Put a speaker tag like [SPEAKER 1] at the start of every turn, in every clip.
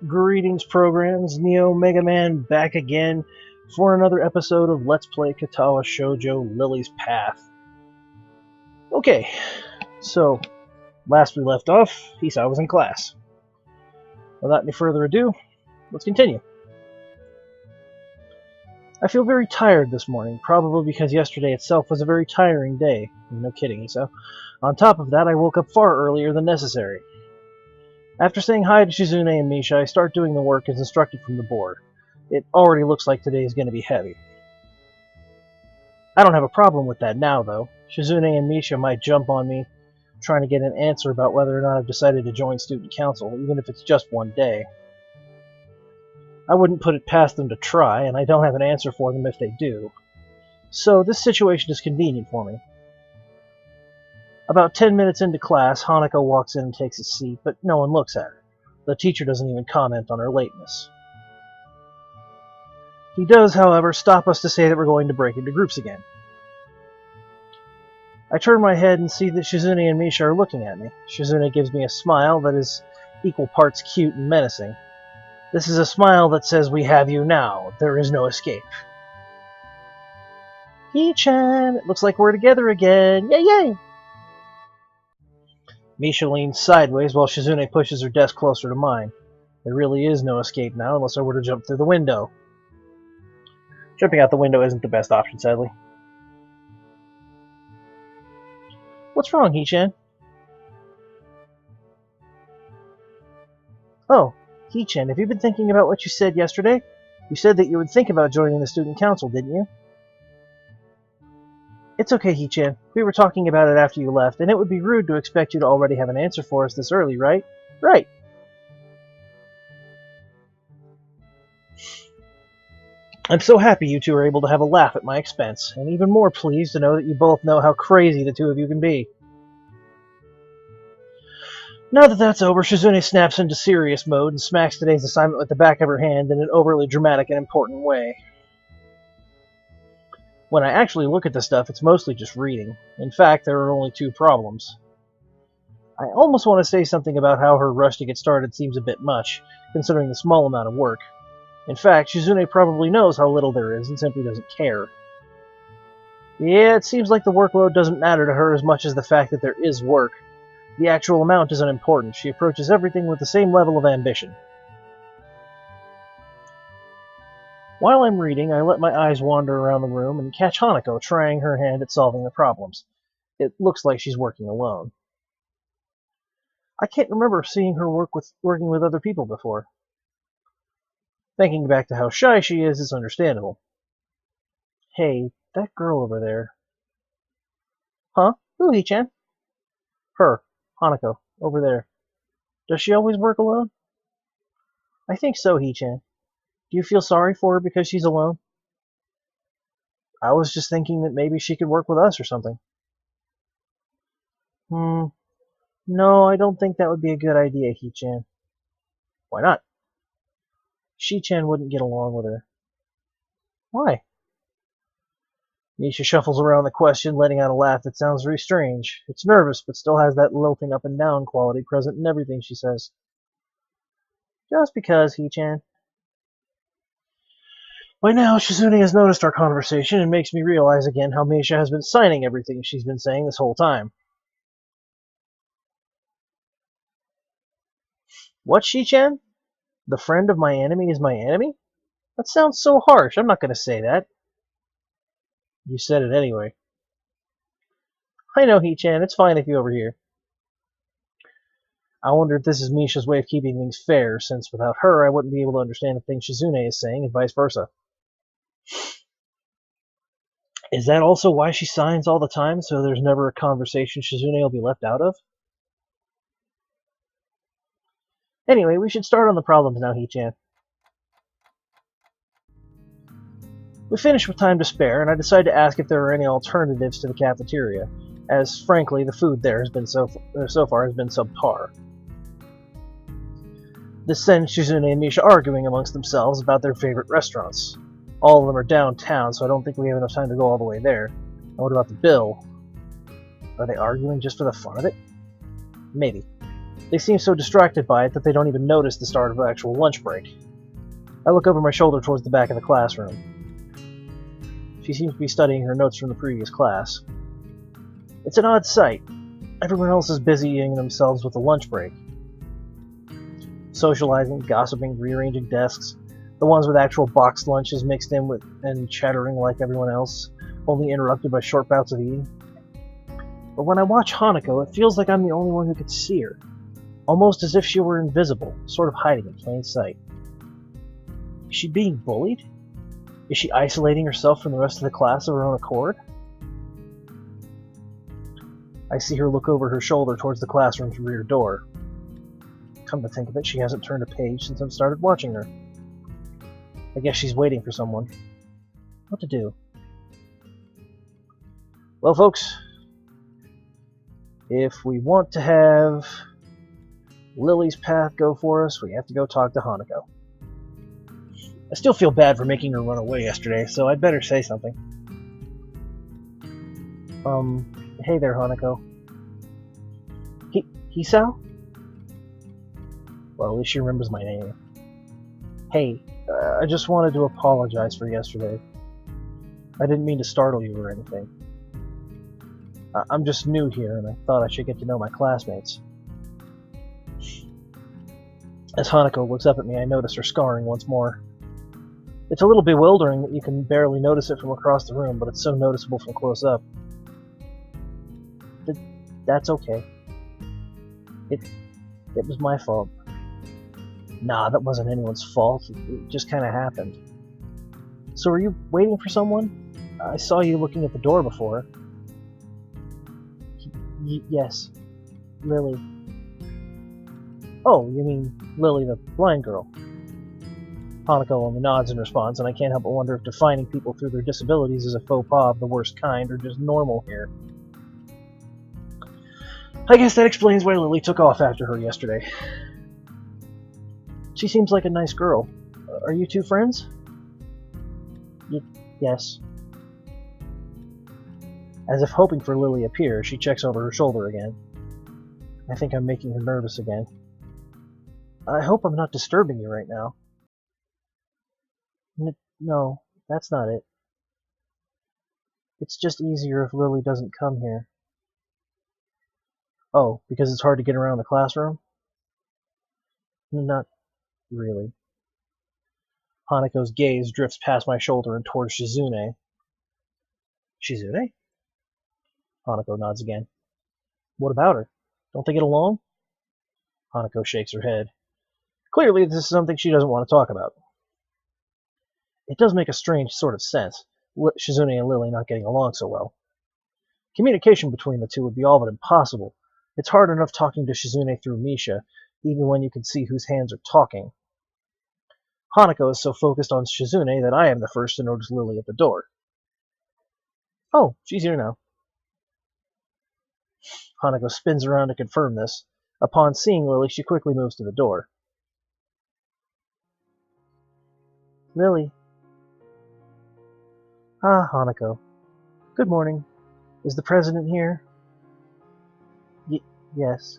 [SPEAKER 1] Greetings, programs. NeoMegaMan back again for another episode of Let's Play Katawa Shoujo Lily's Path. Okay, so last we left off, Hisai was in class. Without any further ado, let's continue. I feel very tired this morning, probably because yesterday itself was a very tiring day. No kidding, Hisai. On top of that, I woke up far earlier than necessary. After saying hi to Shizune and Misha, I start doing the work as instructed from the board. It already looks like today is going to be heavy. I don't have a problem with that now, though. Shizune and Misha might jump on me, trying to get an answer about whether or not I've decided to join student council, even if it's just one day. I wouldn't put it past them to try, and I don't have an answer for them if they do. So this situation is convenient for me. About 10 minutes into class, Hanako walks in and takes a seat, but no one looks at her. The teacher doesn't even comment on her lateness. He does, however, stop us to say that we're going to break into groups again. I turn my head and see that Shizune and Misha are looking at me. Shizune gives me a smile that is equal parts cute and menacing. This is a smile that says, "We have you now. There is no escape." Hee-chan, it looks like we're together again. Yay, yay! Misha leans sideways while Shizune pushes her desk closer to mine. There really is no escape now unless I were to jump through the window. Jumping out the window isn't the best option, sadly. What's wrong, Hee-chan? Oh, Hee-chan, have you been thinking about what you said yesterday? You said that you would think about joining the student council, didn't you? It's okay, Hee-chan. We were talking about it after you left, and it would be rude to expect you to already have an answer for us this early, right? Right. I'm so happy you two are able to have a laugh at my expense, and even more pleased to know that you both know how crazy the two of you can be. Now that that's over, Shizune snaps into serious mode and smacks today's assignment with the back of her hand in an overly dramatic and important way. When I actually look at the stuff, it's mostly just reading. In fact, there are only two problems. I almost want to say something about how her rush to get started seems a bit much, considering the small amount of work. In fact, Shizune probably knows how little there is and simply doesn't care. Yeah, it seems like the workload doesn't matter to her as much as the fact that there is work. The actual amount is unimportant. She approaches everything with the same level of ambition. While I'm reading, I let my eyes wander around the room and catch Hanako trying her hand at solving the problems. It looks like she's working alone. I can't remember seeing her working with other people before. Thinking back to how shy she is, it's understandable. Hey, that girl over there. Huh? Who, Hee-chan? Her, Hanako, over there. Does she always work alone? I think so, Hee-chan. Do you feel sorry for her because she's alone? I was just thinking that maybe she could work with us or something. No, I don't think that would be a good idea, Hee-chan. Why not? Shi-chan wouldn't get along with her. Why? Misha shuffles around the question, letting out a laugh that sounds very strange. It's nervous, but still has that lilting up and down quality present in everything she says. Just because, Hee-chan. By now, Shizune has noticed our conversation and makes me realize again how Misha has been signing everything she's been saying this whole time. What, Shi-chan? The friend of my enemy is my enemy? That sounds so harsh. I'm not going to say that. You said it anyway. I know, Hee-chan. It's fine if you overhear. I wonder if this is Misha's way of keeping things fair, since without her I wouldn't be able to understand the things Shizune is saying and vice versa. Is that also why she signs all the time, so there's never a conversation Shizune will be left out of? Anyway, we should start on the problems now, Hee-chan. We finish with time to spare, and I decide to ask if there are any alternatives to the cafeteria, as frankly the food there has been so far has been subpar. This sends Shizune and Misha arguing amongst themselves about their favorite restaurants. All of them are downtown, so I don't think we have enough time to go all the way there. And what about the bill? Are they arguing just for the fun of it? Maybe. They seem so distracted by it that they don't even notice the start of the actual lunch break. I look over my shoulder towards the back of the classroom. She seems to be studying her notes from the previous class. It's an odd sight. Everyone else is busying themselves with the lunch break. Socializing, gossiping, rearranging desks. The ones with actual boxed lunches mixed in with and chattering like everyone else, only interrupted by short bouts of eating. But when I watch Hanako, it feels like I'm the only one who could see her. Almost as if she were invisible, sort of hiding in plain sight. Is she being bullied? Is she isolating herself from the rest of the class of her own accord? I see her look over her shoulder towards the classroom's rear door. Come to think of it, she hasn't turned a page since I've started watching her. I guess she's waiting for someone. What to do? Well, folks, if we want to have Lily's path go for us, we have to go talk to Hanako. I still feel bad for making her run away yesterday, so I'd better say something. Hey there, Hanako. Hisao? Well, at least she remembers my name. Hey, I just wanted to apologize for yesterday. I didn't mean to startle you or anything. I'm just new here, and I thought I should get to know my classmates. As Hanako looks up at me, I notice her scarring once more. It's a little bewildering that you can barely notice it from across the room, but it's so noticeable from close up. That's okay. It was my fault. Nah, that wasn't anyone's fault. It just kind of happened. So are you waiting for someone? I saw you looking at the door before. Yes. Lily. Oh, you mean Lily the blind girl? Hanako only nods in response, and I can't help but wonder if defining people through their disabilities is a faux pas of the worst kind or just normal here. I guess that explains why Lily took off after her yesterday. She seems like a nice girl. Are you two friends? Yes. As if hoping for Lily appears, she checks over her shoulder again. I think I'm making her nervous again. I hope I'm not disturbing you right now. No, that's not it. It's just easier if Lily doesn't come here. Oh, because it's hard to get around the classroom? Not really. Hanako's gaze drifts past my shoulder and towards Shizune. Shizune? Hanako nods again. What about her? Don't they get along? Hanako shakes her head. Clearly, this is something she doesn't want to talk about. It does make a strange sort of sense, Shizune and Lily not getting along so well. Communication between the two would be all but impossible. It's hard enough talking to Shizune through Misha, even when you can see whose hands are talking. Hanako is so focused on Shizune that I am the first to notice Lily at the door. Oh, she's here now. Hanako spins around to confirm this. Upon seeing Lily, she quickly moves to the door. Lily. Ah, Hanako. Good morning. Is the president here? Yes.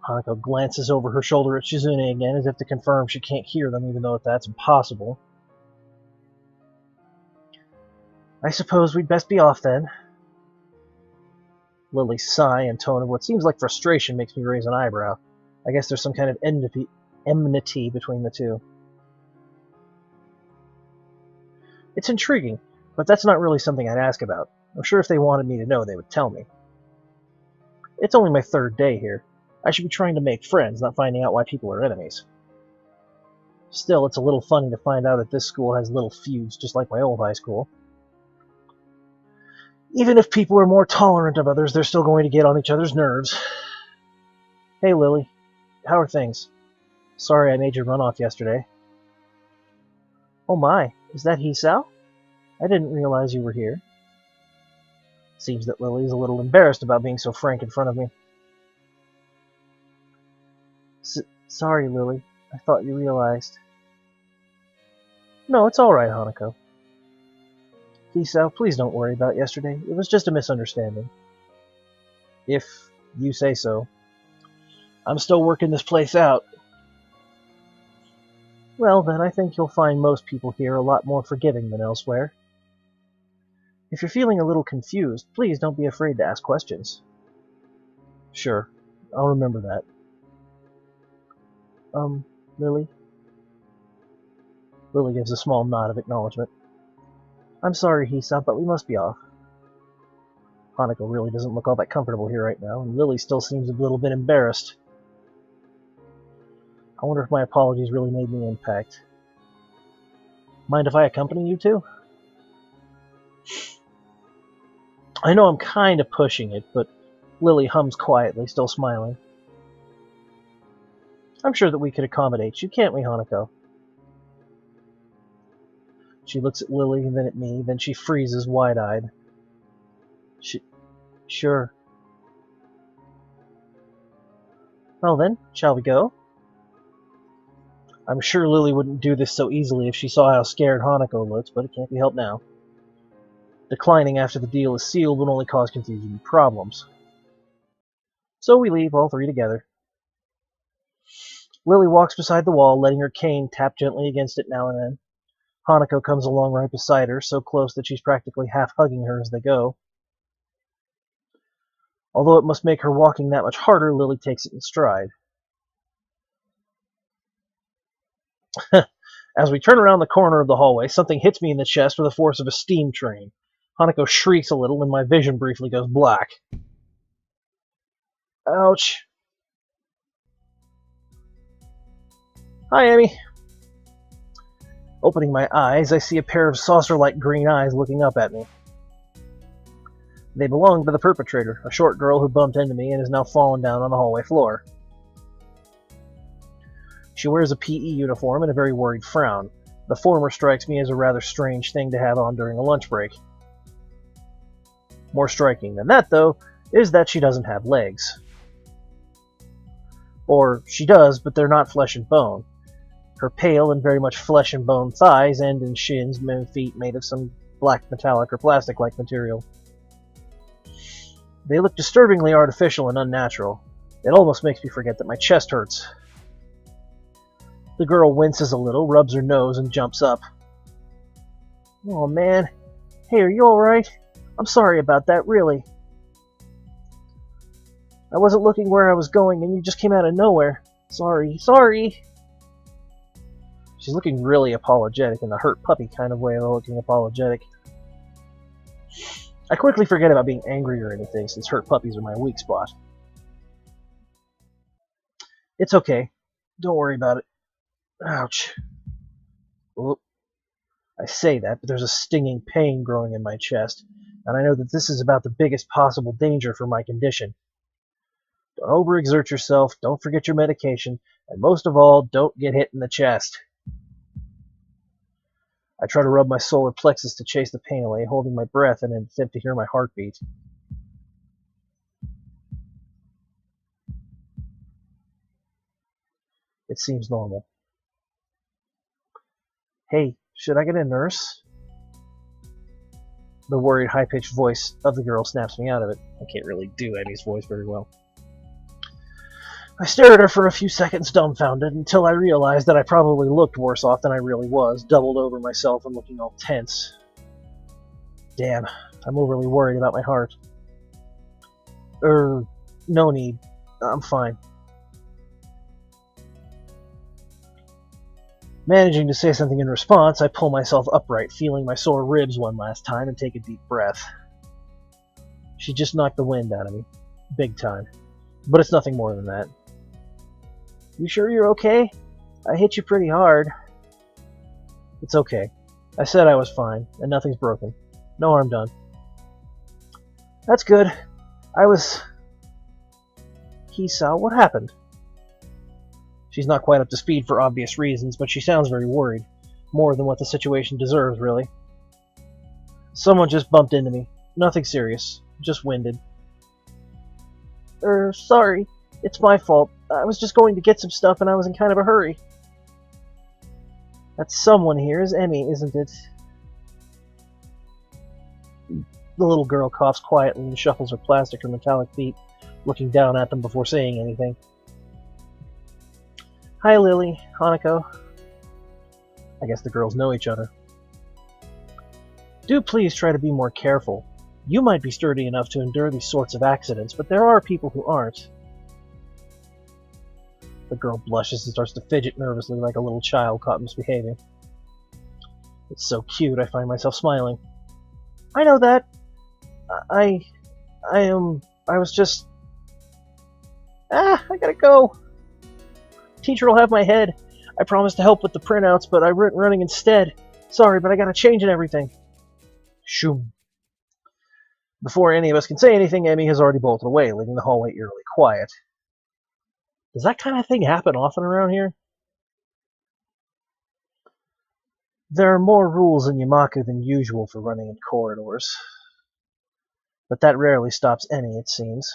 [SPEAKER 1] Hanako glances over her shoulder at Shizune again, as if to confirm she can't hear them, even though that's impossible. I suppose we'd best be off then. Lily's sigh and tone of what seems like frustration makes me raise an eyebrow. I guess there's some kind of enmity between the two. It's intriguing, but that's not really something I'd ask about. I'm sure if they wanted me to know, they would tell me. It's only my third day here. I should be trying to make friends, not finding out why people are enemies. Still, it's a little funny to find out that this school has little feuds, just like my old high school. Even if people are more tolerant of others, they're still going to get on each other's nerves. Hey, Lily. How are things? Sorry I made you run off yesterday. Oh my, is that Hisao? I didn't realize you were here. Seems that Lily is a little embarrassed about being so frank in front of me. Sorry, Lily. I thought you realized. No, it's alright, Hanako. Hisao, please don't worry about yesterday. It was just a misunderstanding. If You say so. I'm still working this place out. Well, then I think you'll find most people here a lot more forgiving than elsewhere. If you're feeling a little confused, please don't be afraid to ask questions. Sure, I'll remember that. Lily? Lily gives a small nod of acknowledgement. I'm sorry, Hisa, but we must be off. Hanako really doesn't look all that comfortable here right now, and Lily still seems a little bit embarrassed. I wonder if my apologies really made any impact. Mind if I accompany you two? I know I'm kind of pushing it, but Lily hums quietly, still smiling. I'm sure that we could accommodate you, can't we, Hanako? She looks at Lily, and then at me, then she freezes wide-eyed. Sure. Well then, shall we go? I'm sure Lily wouldn't do this so easily if she saw how scared Hanako looks, but it can't be helped now. Declining after the deal is sealed would only cause confusion and problems. So we leave, all three together. Lily walks beside the wall, letting her cane tap gently against it now and then. Hanako comes along right beside her, so close that she's practically half hugging her as they go. Although it must make her walking that much harder, Lily takes it in stride. As we turn around the corner of the hallway, something hits me in the chest with the force of a steam train. Hanako shrieks a little, and my vision briefly goes black. Ouch. Hi, Amy. Opening my eyes, I see a pair of saucer-like green eyes looking up at me. They belong to the perpetrator, a short girl who bumped into me and is now fallen down on the hallway floor. She wears a PE uniform and a very worried frown. The former strikes me as a rather strange thing to have on during a lunch break. More striking than that, though, is that she doesn't have legs. Or, she does, but they're not flesh and bone. Her pale and very much flesh and bone thighs end in shins and feet made of some black metallic or plastic-like material. They look disturbingly artificial and unnatural. It almost makes me forget that my chest hurts. The girl winces a little, rubs her nose, and jumps up. Oh man. Hey, are you alright? I'm sorry about that, really. I wasn't looking where I was going and you just came out of nowhere. Sorry. She's looking really apologetic in the hurt puppy kind of way of looking apologetic. I quickly forget about being angry or anything, since hurt puppies are my weak spot. It's okay. Don't worry about it. Ouch. Oop. I say that, but there's a stinging pain growing in my chest, and I know that this is about the biggest possible danger for my condition. Don't overexert yourself, don't forget your medication, and most of all, don't get hit in the chest. I try to rub my solar plexus to chase the pain away, holding my breath in an attempt to hear my heartbeat. It seems normal. Hey, should I get a nurse? The worried, high-pitched voice of the girl snaps me out of it. I can't really do Amy's voice very well. I stare at her for a few seconds dumbfounded, until I realized that I probably looked worse off than I really was, doubled over myself and looking all tense. Damn, I'm overly worried about my heart. No need. I'm fine. Managing to say something in response, I pull myself upright, feeling my sore ribs one last time, and take a deep breath. She just knocked the wind out of me. Big time. But it's nothing more than that. You sure you're okay? I hit you pretty hard. It's okay. I said I was fine, and nothing's broken. No harm done. That's good. Hisa, what happened? She's not quite up to speed for obvious reasons, but she sounds very worried. More than what the situation deserves, really. Someone just bumped into me. Nothing serious. Just winded. Sorry. It's my fault. I was just going to get some stuff and I was in kind of a hurry. That someone here is Emmy, isn't it? The little girl coughs quietly and shuffles her plastic or metallic feet, looking down at them before saying anything. Hi, Lilly, Hanako. I guess the girls know each other. Do please try to be more careful. You might be sturdy enough to endure these sorts of accidents, but there are people who aren't. The girl blushes and starts to fidget nervously like a little child caught misbehaving. It's so cute, I find myself smiling. I know that. I was just... I gotta go. Teacher will have my head. I promised to help with the printouts, but I went running instead. Sorry, but I gotta change and everything. Shoom. Before any of us can say anything, Emmy has already bolted away, leaving the hallway eerily quiet. Does that kind of thing happen often around here? There are more rules in Yamaku than usual for running in corridors. But that rarely stops Emmy, it seems.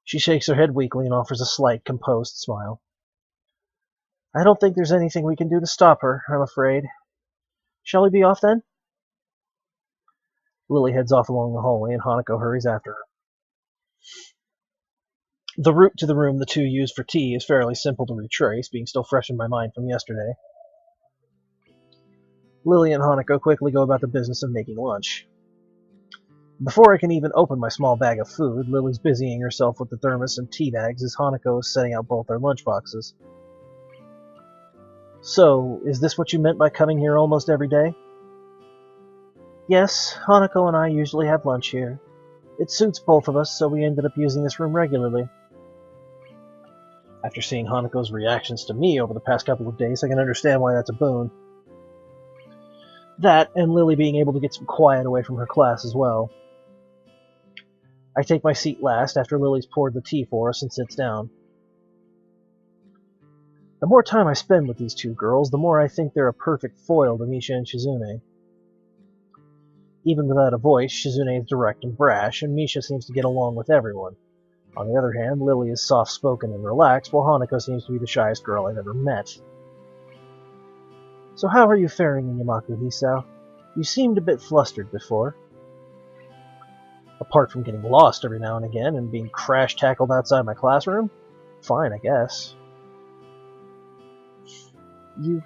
[SPEAKER 1] She shakes her head weakly and offers a slight, composed smile. I don't think there's anything we can do to stop her, I'm afraid. Shall we be off then? Lily heads off along the hallway and Hanako hurries after her. The route to the room the two used for tea is fairly simple to retrace, being still fresh in my mind from yesterday. Lily and Hanako quickly go about the business of making lunch. Before I can even open my small bag of food, Lily's busying herself with the thermos and tea bags as Hanako is setting out both their lunch boxes. So, is this what you meant by coming here almost every day? Yes, Hanako and I usually have lunch here. It suits both of us, so we ended up using this room regularly. After seeing Hanako's reactions to me over the past couple of days, I can understand why that's a boon. That, and Lily being able to get some quiet away from her class as well. I take my seat last after Lily's poured the tea for us and sits down. The more time I spend with these two girls, the more I think they're a perfect foil to Misha and Shizune. Even without a voice, Shizune is direct and brash, and Misha seems to get along with everyone. On the other hand, Lily is soft-spoken and relaxed, while Hanako seems to be the shyest girl I've ever met. So how are you faring in Yamaku, Hisao? You seemed a bit flustered before. Apart from getting lost every now and again and being crash-tackled outside my classroom? Fine, I guess. You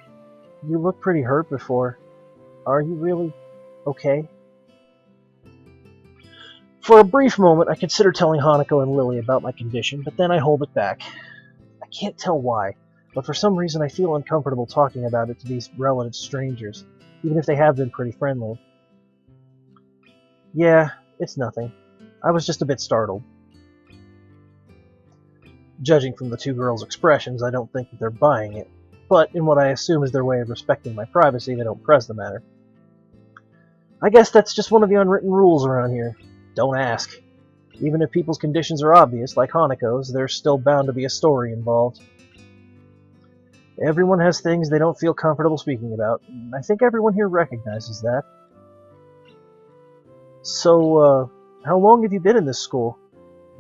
[SPEAKER 1] looked pretty hurt before. Are you really okay? For a brief moment, I consider telling Hanako and Lily about my condition, but then I hold it back. I can't tell why, but for some reason I feel uncomfortable talking about it to these relative strangers, even if they have been pretty friendly. Yeah, it's nothing. I was just a bit startled. Judging from the two girls' expressions, I don't think that they're buying it, but in what I assume is their way of respecting my privacy, they don't press the matter. I guess that's just one of the unwritten rules around here. Don't ask. Even if people's conditions are obvious, like Hanako's, there's still bound to be a story involved. Everyone has things they don't feel comfortable speaking about, and I think everyone here recognizes that. So, how long have you been in this school?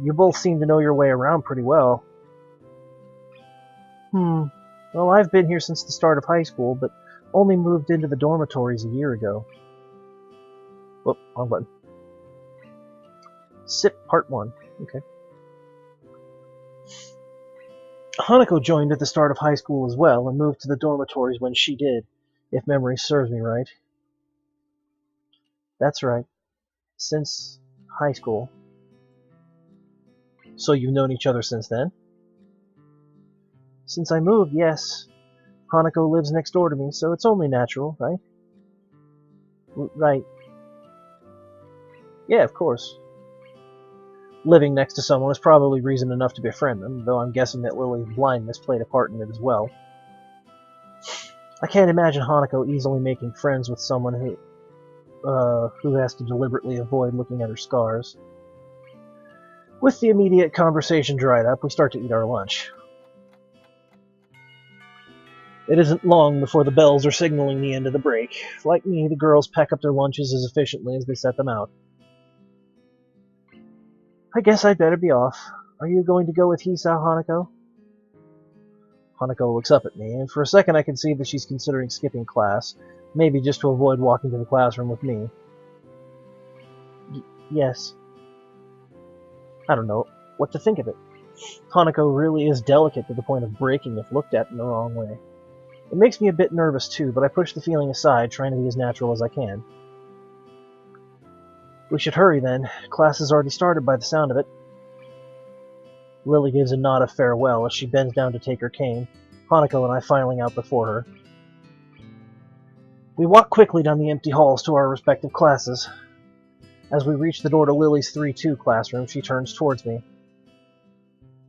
[SPEAKER 1] You both seem to know your way around pretty well. Well, I've been here since the start of high school, but only moved into the dormitories a year ago. Whoop, wrong button. SIP Part 1. Okay. Hanako joined at the start of high school as well, and moved to the dormitories when she did, if memory serves me right. That's right. Since high school. So you've known each other since then? Since I moved, yes. Hanako lives next door to me, so it's only natural, right? Right. Yeah, of course. Living next to someone is probably reason enough to befriend them, though I'm guessing that Lily's blindness played a part in it as well. I can't imagine Hanako easily making friends with someone who has to deliberately avoid looking at her scars. With the immediate conversation dried up, we start to eat our lunch. It isn't long before the bells are signaling the end of the break. Like me, the girls pack up their lunches as efficiently as they set them out. I guess I'd better be off. Are you going to go with Hisao, Hanako? Hanako looks up at me, and for a second I can see that she's considering skipping class, maybe just to avoid walking to the classroom with me. Yes. I don't know what to think of it. Hanako really is delicate to the point of breaking if looked at in the wrong way. It makes me a bit nervous too, but I push the feeling aside, trying to be as natural as I can. We should hurry then. Class has already started by the sound of it. Lily gives a nod of farewell as she bends down to take her cane, Hanako and I filing out before her. We walk quickly down the empty halls to our respective classes. As we reach the door to Lily's 3-2 classroom, she turns towards me.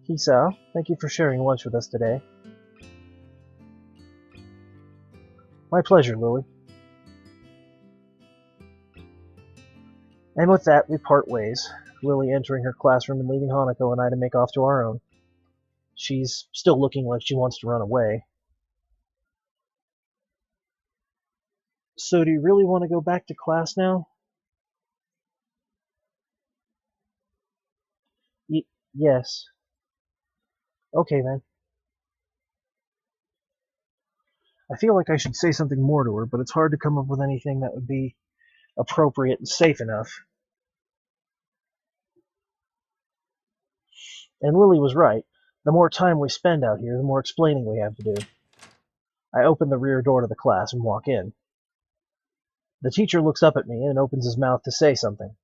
[SPEAKER 1] Hisa, thank you for sharing lunch with us today. My pleasure, Lily. And with that, we part ways, Lily entering her classroom and leaving Hanako and I to make off to our own. She's still looking like she wants to run away. So do you really want to go back to class now? Yes. Okay then. I feel like I should say something more to her, but it's hard to come up with anything that would be appropriate and safe enough. And Lily was right. The more time we spend out here, the more explaining we have to do. I open the rear door to the class and walk in. The teacher looks up at me and opens his mouth to say something.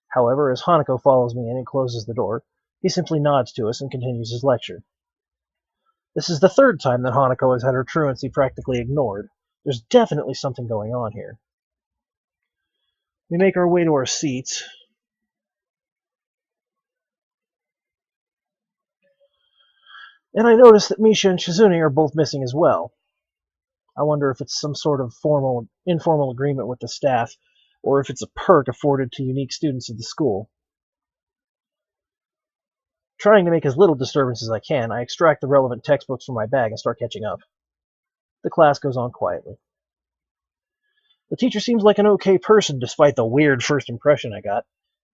[SPEAKER 1] However, as Hanako follows me in and closes the door, he simply nods to us and continues his lecture. This is the third time that Hanako has had her truancy practically ignored. There's definitely something going on here. We make our way to our seats. And I notice that Misha and Shizune are both missing as well. I wonder if it's some sort of informal agreement with the staff, or if it's a perk afforded to unique students of the school. Trying to make as little disturbance as I can, I extract the relevant textbooks from my bag and start catching up. The class goes on quietly. The teacher seems like an okay person despite the weird first impression I got,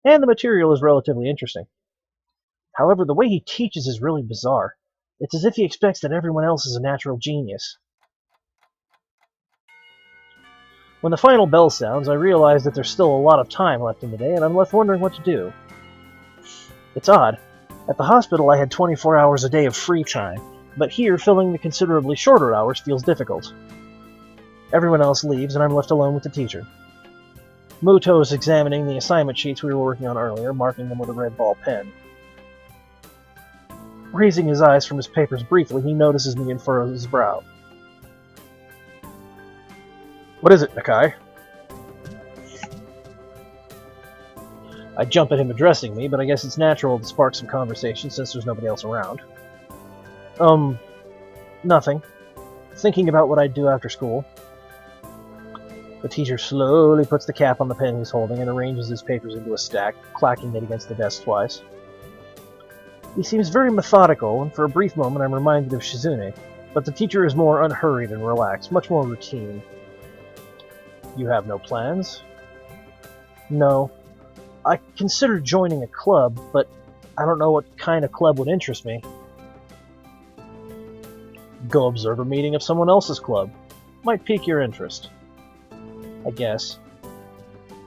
[SPEAKER 1] and the material is relatively interesting. However, the way he teaches is really bizarre. It's as if he expects that everyone else is a natural genius. When the final bell sounds, I realize that there's still a lot of time left in the day, and I'm left wondering what to do. It's odd. At the hospital, I had 24 hours a day of free time, but here, filling the considerably shorter hours feels difficult. Everyone else leaves, and I'm left alone with the teacher. Muto is examining the assignment sheets we were working on earlier, marking them with a red ball pen. Raising his eyes from his papers briefly, he notices me and furrows his brow. What is it, Nakai? I jump at him addressing me, but I guess it's natural to spark some conversation since there's nobody else around. Nothing. Thinking about what I'd do after school. The teacher slowly puts the cap on the pen he's holding and arranges his papers into a stack, clacking it against the desk twice. He seems very methodical, and for a brief moment I'm reminded of Shizune, but the teacher is more unhurried and relaxed, much more routine. You have no plans? No. I considered joining a club, but I don't know what kind of club would interest me. Go observe a meeting of someone else's club. Might pique your interest. I guess.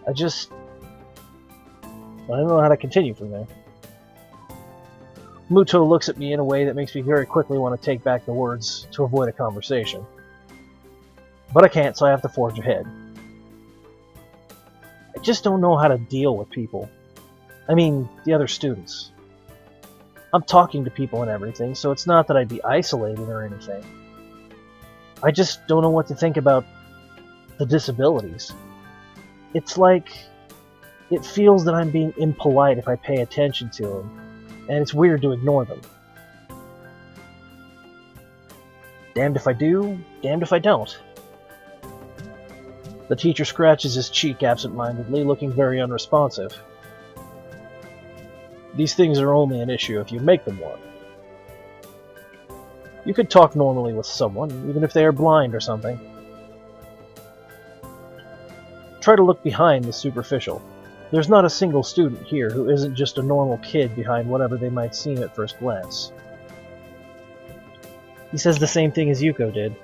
[SPEAKER 1] I don't know how to continue from there. Muto looks at me in a way that makes me very quickly want to take back the words to avoid a conversation. But I can't, so I have to forge ahead. I just don't know how to deal with people. I mean, the other students. I'm talking to people and everything, so it's not that I'd be isolated or anything. I just don't know what to think about the disabilities. It's like it feels that I'm being impolite if I pay attention to them, and it's weird to ignore them. Damned if I do, damned if I don't. The teacher scratches his cheek absent-mindedly, looking very unresponsive. These things are only an issue if you make them one. You could talk normally with someone, even if they are blind or something. Try to look behind the superficial. There's not a single student here who isn't just a normal kid behind whatever they might seem at first glance. He says the same thing as Yuko did.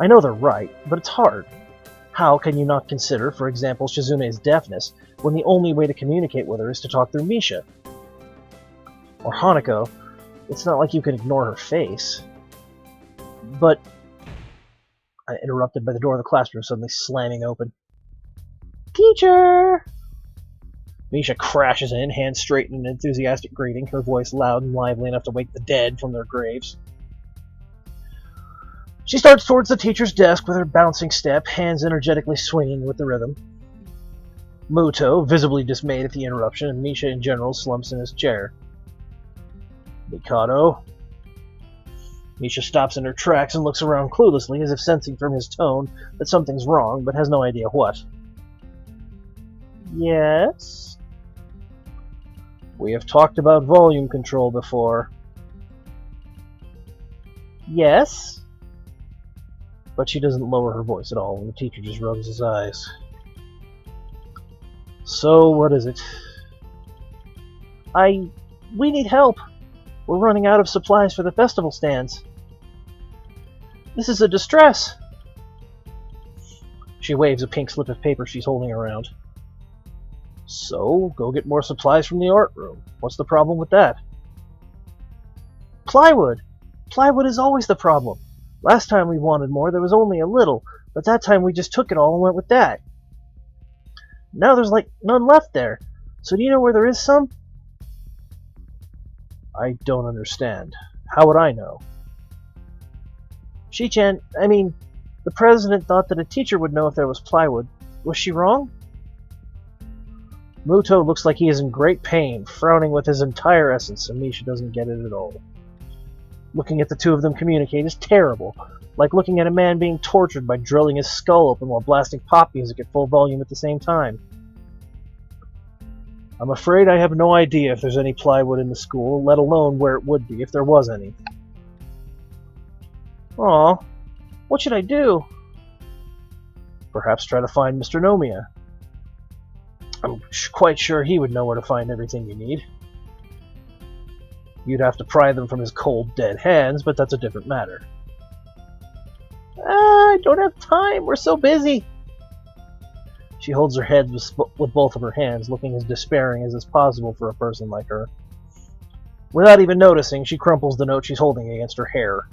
[SPEAKER 1] I know they're right, but it's hard. How can you not consider, for example, Shizune's deafness, when the only way to communicate with her is to talk through Misha? Or Hanako. It's not like you can ignore her face. But... interrupted by the door of the classroom suddenly slamming open. Teacher! Misha crashes in, hands straight in an enthusiastic greeting, her voice loud and lively enough to wake the dead from their graves. She starts towards the teacher's desk with her bouncing step, hands energetically swinging with the rhythm. Muto, visibly dismayed at the interruption, and Misha in general slumps in his chair. Mikado. Misha stops in her tracks and looks around cluelessly, as if sensing from his tone that something's wrong, but has no idea what. Yes? We have talked about volume control before. Yes? But she doesn't lower her voice at all, and the teacher just rubs his eyes. So, what is it? We need help. We're running out of supplies for the festival stands. This is a distress. She waves a pink slip of paper she's holding around. So, go get more supplies from the art room. What's the problem with that? Plywood. Plywood is always the problem. Last time we wanted more, there was only a little, but that time we just took it all and went with that. Now there's like none left there. So do you know where there is some? I don't understand. How would I know? Shi-chan, the president thought that a teacher would know if there was plywood. Was she wrong? Muto looks like he is in great pain, frowning with his entire essence, and Misha doesn't get it at all. Looking at the two of them communicate is terrible, like looking at a man being tortured by drilling his skull open while blasting pop music at full volume at the same time. I'm afraid I have no idea if there's any plywood in the school, let alone where it would be if there was any. Aw, what should I do? Perhaps try to find Mr. Nomiya. I'm quite sure he would know where to find everything you need. You'd have to pry them from his cold, dead hands, but that's a different matter. I don't have time. We're so busy. She holds her head with both of her hands, looking as despairing as is possible for a person like her. Without even noticing, she crumples the note she's holding against her hair.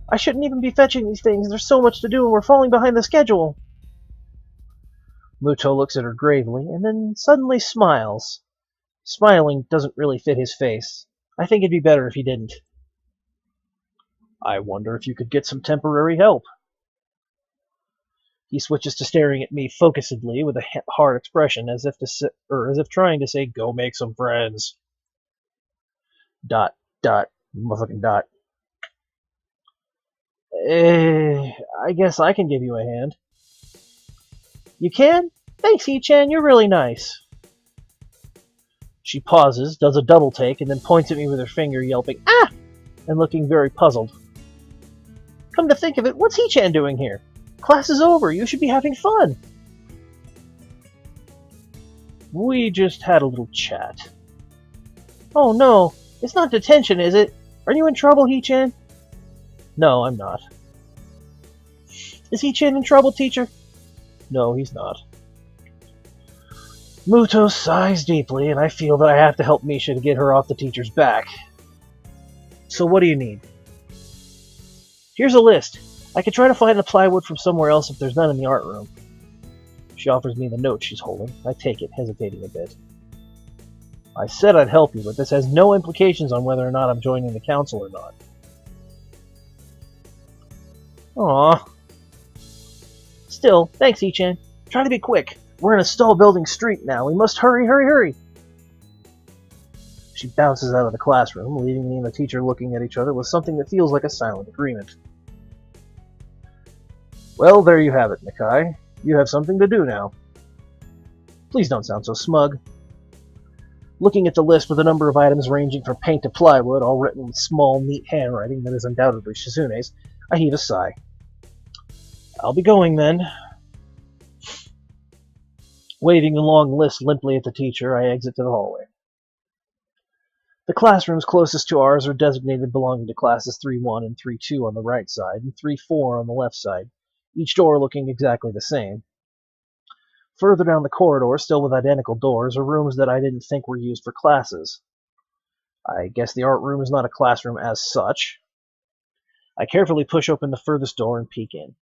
[SPEAKER 1] I shouldn't even be fetching these things. There's so much to do and we're falling behind the schedule. Muto looks at her gravely and then suddenly smiles. Smiling doesn't really fit his face. I think it'd be better if he didn't. I wonder if you could get some temporary help. He switches to staring at me focusedly with a hard expression, as if trying to say, "Go make some friends." ... Motherfucking dot. I guess I can give you a hand. You can? Thanks, Ichan. You're really nice. She pauses, does a double take, and then points at me with her finger, yelping, "Ah!" and looking very puzzled. Come to think of it, what's Ichan doing here? Class is over. You should be having fun. We just had a little chat. Oh no, it's not detention, is it? Are you in trouble, Hichan? No, I'm not. Is Hichan in trouble, teacher? No, he's not. Muto sighs deeply, and I feel that I have to help Misha to get her off the teacher's back. So what do you need? Here's a list. I could try to find the plywood from somewhere else if there's none in the art room. She offers me the note she's holding. I take it, hesitating a bit. I said I'd help you, but this has no implications on whether or not I'm joining the council or not. Aww. Still, thanks, Ichan. Try to be quick. We're in a stall building street now. We must hurry, hurry, hurry. She bounces out of the classroom, leaving me and the teacher looking at each other with something that feels like a silent agreement. Well, there you have it, Nakai. You have something to do now. Please don't sound so smug. Looking at the list with a number of items ranging from paint to plywood, all written in small, neat handwriting that is undoubtedly Shizune's, I heave a sigh. I'll be going then. Waving the long list limply at the teacher, I exit to the hallway. The classrooms closest to ours are designated belonging to classes 3-1 and 3-2 on the right side, and 3-4 on the left side, each door looking exactly the same. Further down the corridor, still with identical doors, are rooms that I didn't think were used for classes. I guess the art room is not a classroom as such. I carefully push open the furthest door and peek in.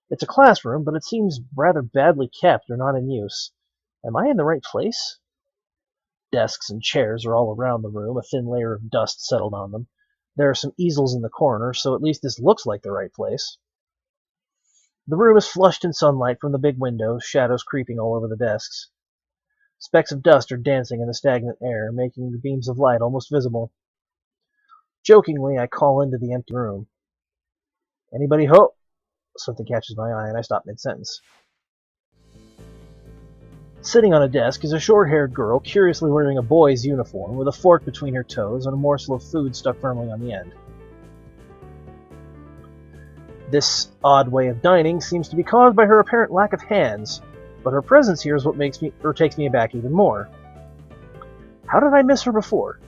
[SPEAKER 1] It's a classroom, but it seems rather badly kept or not in use. Am I in the right place? Desks and chairs are all around the room, a thin layer of dust settled on them. There are some easels in the corner, so at least this looks like the right place. The room is flushed in sunlight from the big windows, shadows creeping all over the desks. Specks of dust are dancing in the stagnant air, making the beams of light almost visible. Jokingly, I call into the empty room. Anybody home? Something catches my eye, and I stop mid-sentence. Sitting on a desk is a short-haired girl curiously wearing a boy's uniform with a fork between her toes and a morsel of food stuck firmly on the end. This odd way of dining seems to be caused by her apparent lack of hands, but her presence here is what takes me aback even more. How did I miss her before?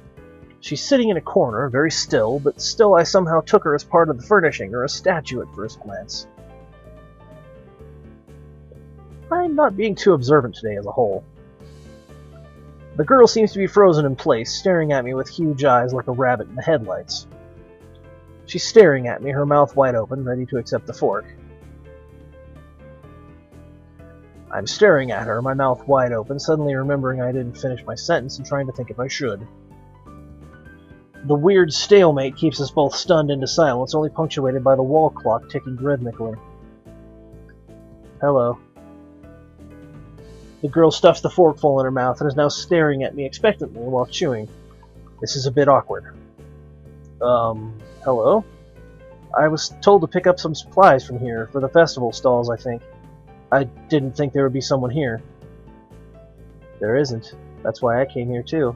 [SPEAKER 1] She's sitting in a corner, very still, but still I somehow took her as part of the furnishing, or a statue at first glance. I'm not being too observant today as a whole. The girl seems to be frozen in place, staring at me with huge eyes like a rabbit in the headlights. She's staring at me, her mouth wide open, ready to accept the fork. I'm staring at her, my mouth wide open, suddenly remembering I didn't finish my sentence and trying to think if I should. The weird stalemate keeps us both stunned into silence, only punctuated by the wall clock ticking rhythmically. Hello. The girl stuffs the forkful in her mouth and is now staring at me expectantly while chewing. This is a bit awkward. Hello? I was told to pick up some supplies from here, for the festival stalls, I think. I didn't think there would be someone here. There isn't. That's why I came here, too.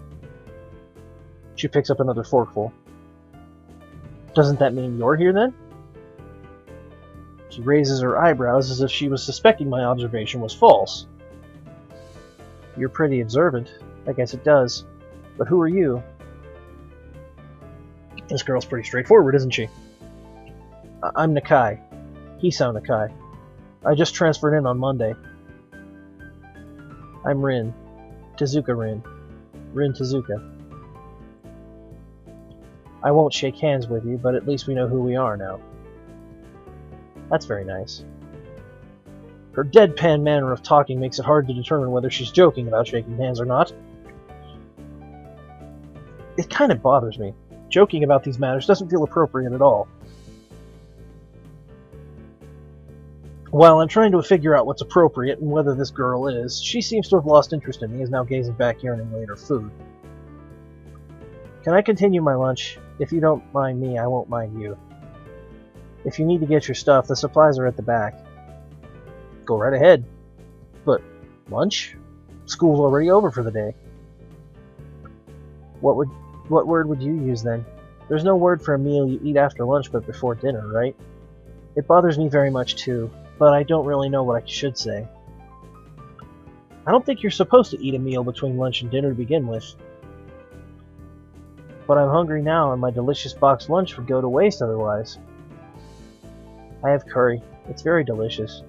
[SPEAKER 1] She picks up another forkful. Doesn't that mean you're here, then? She raises her eyebrows as if she was suspecting my observation was false. You're pretty observant. I guess it does. But who are you? This girl's pretty straightforward, isn't she? I'm Nakai. Hisao Nakai. I just transferred in on Monday. I'm Rin. Tezuka Rin. Rin Tezuka. I won't shake hands with you, but at least we know who we are now. That's very nice. Her deadpan manner of talking makes it hard to determine whether she's joking about shaking hands or not. It kind of bothers me. Joking about these matters doesn't feel appropriate at all. While I'm trying to figure out what's appropriate and whether this girl is, she seems to have lost interest in me, is now gazing back yearningly at her food. Can I continue my lunch? If you don't mind me, I won't mind you. If you need to get your stuff, the supplies are at the back. Go right ahead. But lunch? School's already over for the day. What word would you use then? There's no word for a meal you eat after lunch but before dinner, right? It bothers me very much too, but I don't really know what I should say. I don't think you're supposed to eat a meal between lunch and dinner to begin with. But I'm hungry now and my delicious boxed lunch would go to waste otherwise. I have curry. It's very delicious.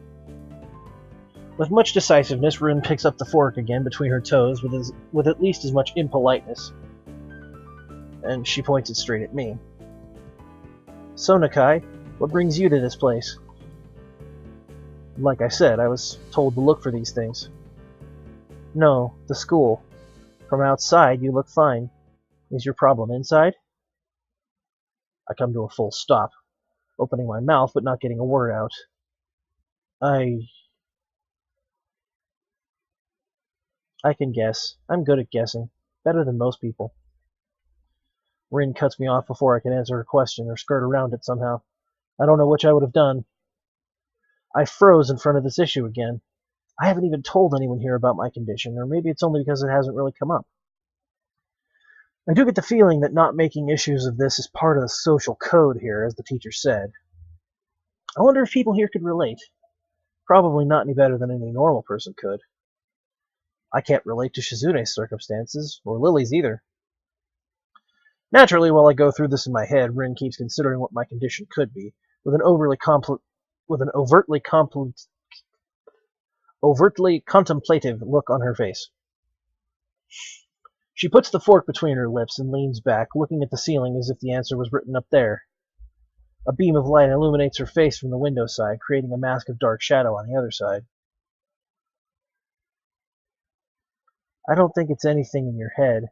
[SPEAKER 1] With much decisiveness, Rin picks up the fork again between her toes with at least as much impoliteness. And she points it straight at me. So, Nakai, what brings you to this place? Like I said, I was told to look for these things. No, the school. From outside, you look fine. Is your problem inside? I come to a full stop, opening my mouth but not getting a word out. I can guess. I'm good at guessing. Better than most people. Rin cuts me off before I can answer her question or skirt around it somehow. I don't know which I would have done. I froze in front of this issue again. I haven't even told anyone here about my condition, or maybe it's only because it hasn't really come up. I do get the feeling that not making issues of this is part of the social code here, as the teacher said. I wonder if people here could relate. Probably not any better than any normal person could. I can't relate to Shizune's circumstances, or Lily's either. Naturally, while I go through this in my head, Rin keeps considering what my condition could be, with an overtly overtly contemplative look on her face. She puts the fork between her lips and leans back, looking at the ceiling as if the answer was written up there. A beam of light illuminates her face from the window side, creating a mask of dark shadow on the other side. I don't think it's anything in your head,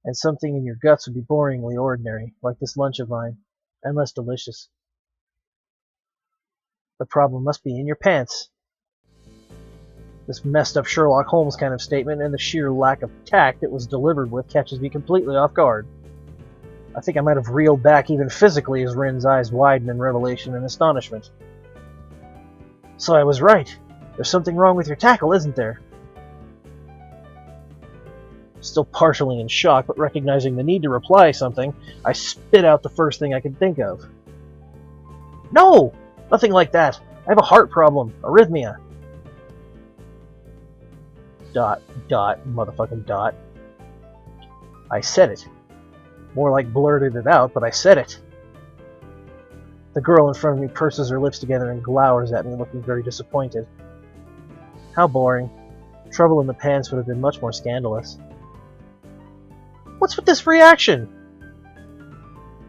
[SPEAKER 1] and something in your guts would be boringly ordinary, like this lunch of mine, and less delicious. The problem must be in your pants. This messed up Sherlock Holmes kind of statement and the sheer lack of tact it was delivered with catches me completely off guard. I think I might have reeled back even physically as Rin's eyes widen in revelation and astonishment. So I was right. There's something wrong with your tackle, isn't there? Still partially in shock, but recognizing the need to reply something, I spit out the first thing I could think of. No! Nothing like that. I have a heart problem. Arrhythmia. Motherfucking dot. I said it. More like blurted it out, but I said it. The girl in front of me purses her lips together and glowers at me, looking very disappointed. How boring. Trouble in the pants would have been much more scandalous. What's with this reaction?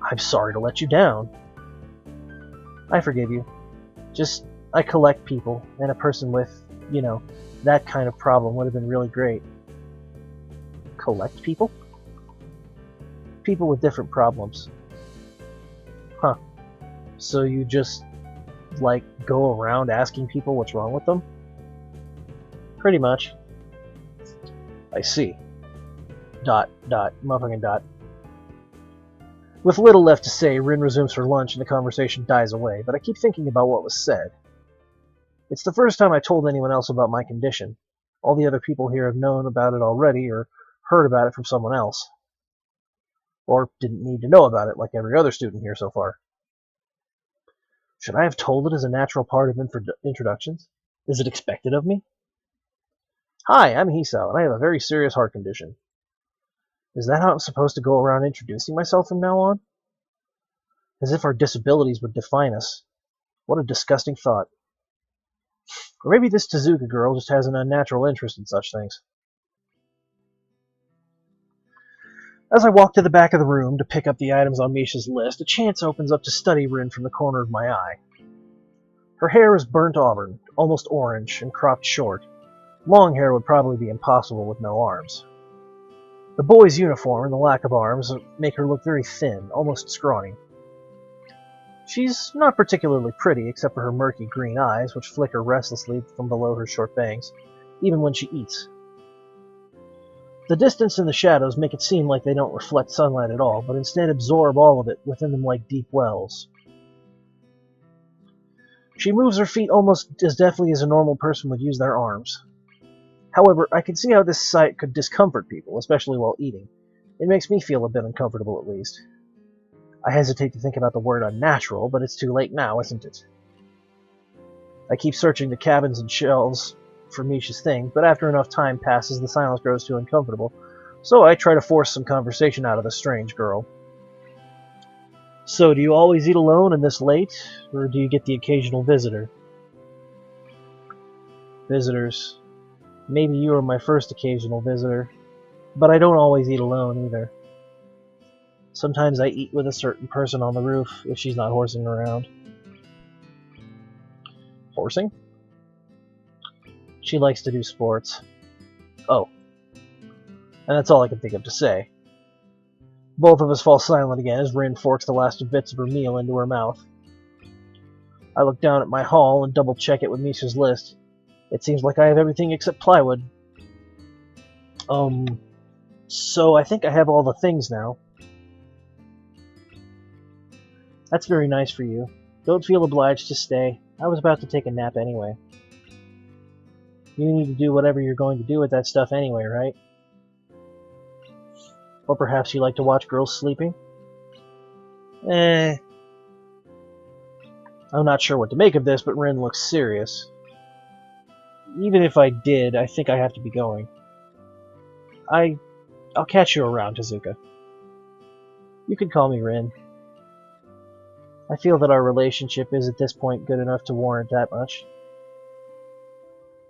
[SPEAKER 1] I'm sorry to let you down. I forgive you. Just, I collect people, and a person with, that kind of problem would have been really great. Collect people? People with different problems. Huh. So you just, go around asking people what's wrong with them? Pretty much. I see. Motherfucking dot. With little left to say, Rin resumes her lunch and the conversation dies away, but I keep thinking about what was said. It's the first time I told anyone else about my condition. All the other people here have known about it already, or heard about it from someone else. Or didn't need to know about it, like every other student here so far. Should I have told it as a natural part of introductions? Is it expected of me? Hi, I'm Hisao, and I have a very serious heart condition. Is that how I'm supposed to go around introducing myself from now on? As if our disabilities would define us. What a disgusting thought. Or maybe this Tezuka girl just has an unnatural interest in such things. As I walk to the back of the room to pick up the items on Misha's list, a chance opens up to study Rin from the corner of my eye. Her hair is burnt auburn, almost orange, and cropped short. Long hair would probably be impossible with no arms. The boy's uniform and the lack of arms make her look very thin, almost scrawny. She's not particularly pretty, except for her murky green eyes, which flicker restlessly from below her short bangs, even when she eats. The distance and the shadows make it seem like they don't reflect sunlight at all, but instead absorb all of it within them like deep wells. She moves her feet almost as deftly as a normal person would use their arms. However, I can see how this sight could discomfort people, especially while eating. It makes me feel a bit uncomfortable, at least. I hesitate to think about the word unnatural, but it's too late now, isn't it? I keep searching the cabins and shelves for Misha's thing, but after enough time passes, the silence grows too uncomfortable, so I try to force some conversation out of the strange girl. So, do you always eat alone and this late, or do you get the occasional visitor? Visitors. Maybe you are my first occasional visitor, but I don't always eat alone either. Sometimes I eat with a certain person on the roof if she's not horsing around. Horsing? She likes to do sports. Oh. And that's all I can think of to say. Both of us fall silent again as Rin forks the last bits of her meal into her mouth. I look down at my haul and double-check it with Misha's list. It seems like I have everything except plywood. So I think I have all the things now. That's very nice for you. Don't feel obliged to stay. I was about to take a nap anyway. You need to do whatever you're going to do with that stuff anyway, right? Or perhaps you like to watch girls sleeping? I'm not sure what to make of this, but Rin looks serious. Even if I did, I think I have to be going. I'll catch you around, Tezuka. You can call me Rin. I feel that our relationship is at this point good enough to warrant that much.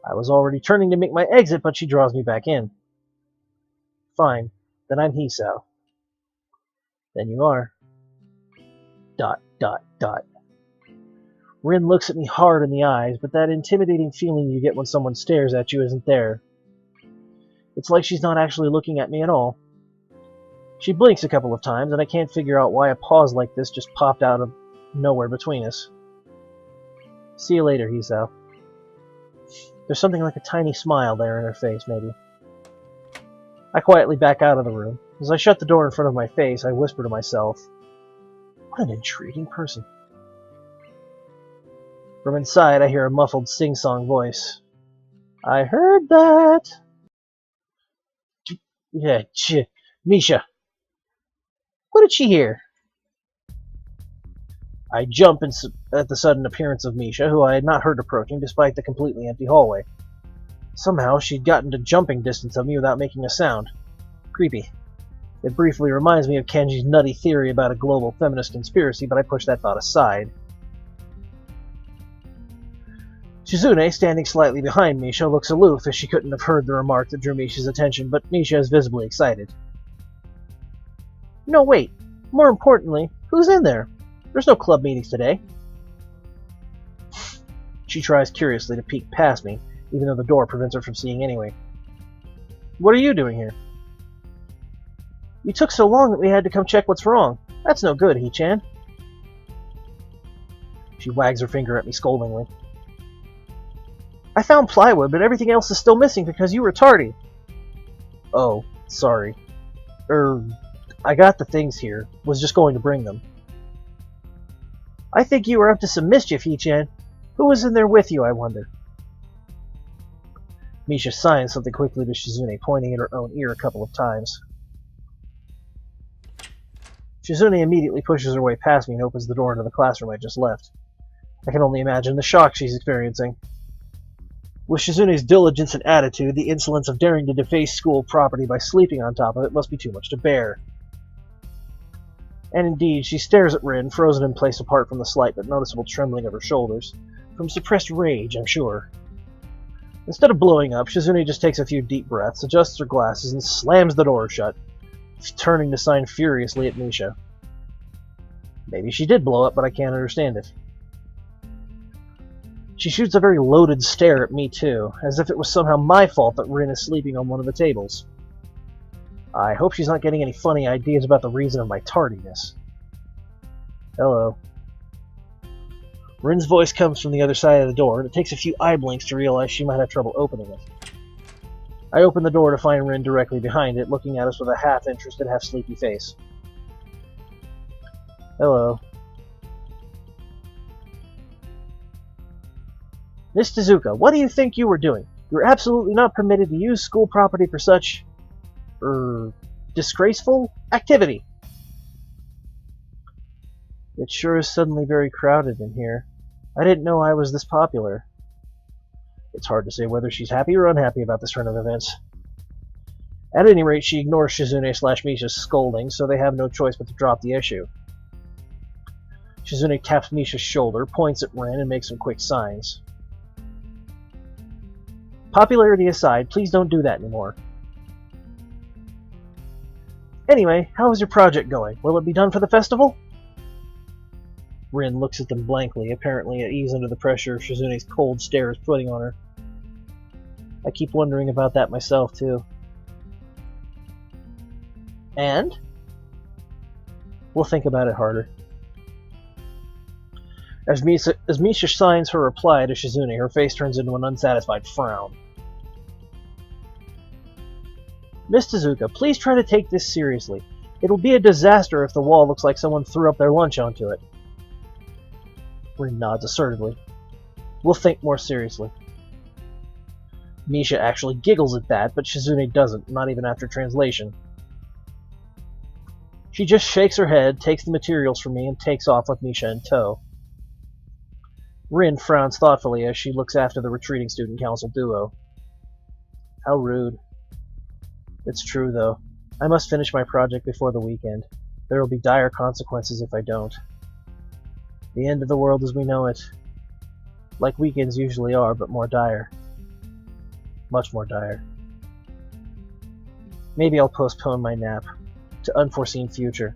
[SPEAKER 1] I was already turning to make my exit, but she draws me back in. Fine, then I'm Hisao. Then you are. ... Rin looks at me hard in the eyes, but that intimidating feeling you get when someone stares at you isn't there. It's like she's not actually looking at me at all. She blinks a couple of times, and I can't figure out why a pause like this just popped out of nowhere between us. See you later, Hisao. There's something like a tiny smile there in her face, maybe. I quietly back out of the room. As I shut the door in front of my face, I whisper to myself, what an intriguing person. From inside, I hear a muffled sing-song voice. I heard that. Yeah, Misha. What did she hear? I jump at the sudden appearance of Misha, who I had not heard approaching despite the completely empty hallway. Somehow, she'd gotten to jumping distance of me without making a sound. Creepy. It briefly reminds me of Kenji's nutty theory about a global feminist conspiracy, but I push that thought aside. Shizune, standing slightly behind Misha, looks aloof as she couldn't have heard the remark that drew Misha's attention, but Misha is visibly excited. No, wait. More importantly, who's in there? There's no club meetings today. She tries curiously to peek past me, even though the door prevents her from seeing anyway. What are you doing here? You took so long that we had to come check what's wrong. That's no good, Hee-chan. She wags her finger at me scoldingly. I found plywood, but everything else is still missing because you were tardy. Oh, sorry. I got the things here. Was just going to bring them. I think you were up to some mischief, Hee-chan. Who was in there with you, I wonder? Misha signs something quickly to Shizune, pointing at her own ear a couple of times. Shizune immediately pushes her way past me and opens the door into the classroom I just left. I can only imagine the shock she's experiencing. With Shizune's diligence and attitude, the insolence of daring to deface school property by sleeping on top of it must be too much to bear. And indeed, she stares at Rin, frozen in place apart from the slight but noticeable trembling of her shoulders. From suppressed rage, I'm sure. Instead of blowing up, Shizune just takes a few deep breaths, adjusts her glasses, and slams the door shut, turning to sign furiously at Misha. Maybe she did blow up, but I can't understand it. She shoots a very loaded stare at me too, as if it was somehow my fault that Rin is sleeping on one of the tables. I hope she's not getting any funny ideas about the reason of my tardiness. Hello. Rin's voice comes from the other side of the door, and it takes a few eye blinks to realize she might have trouble opening it. I open the door to find Rin directly behind it, looking at us with a half-interested, half-sleepy face. Hello. Miss Tezuka, what do you think you were doing? You were absolutely not permitted to use school property for such... disgraceful activity. It sure is suddenly very crowded in here. I didn't know I was this popular. It's hard to say whether she's happy or unhappy about this turn of events. At any rate, she ignores Shizune/Misha's scolding, so they have no choice but to drop the issue. Shizune taps Misha's shoulder, points at Rin, and makes some quick signs. Popularity aside, please don't do that anymore. Anyway, how is your project going? Will it be done for the festival? Rin looks at them blankly, apparently at ease under the pressure Shizune's cold stare is putting on her. I keep wondering about that myself, too. And? We'll think about it harder. As Misha signs her reply to Shizune, her face turns into an unsatisfied frown. Miss Tezuka, please try to take this seriously. It'll be a disaster if the wall looks like someone threw up their lunch onto it. Rin nods assertively. We'll think more seriously. Misha actually giggles at that, but Shizune doesn't, not even after translation. She just shakes her head, takes the materials from me, and takes off with Misha in tow. Rin frowns thoughtfully as she looks after the retreating student council duo. How rude. It's true, though. I must finish my project before the weekend. There will be dire consequences if I don't. The end of the world as we know it. Like weekends usually are, but more dire. Much more dire. Maybe I'll postpone my nap to unforeseen future.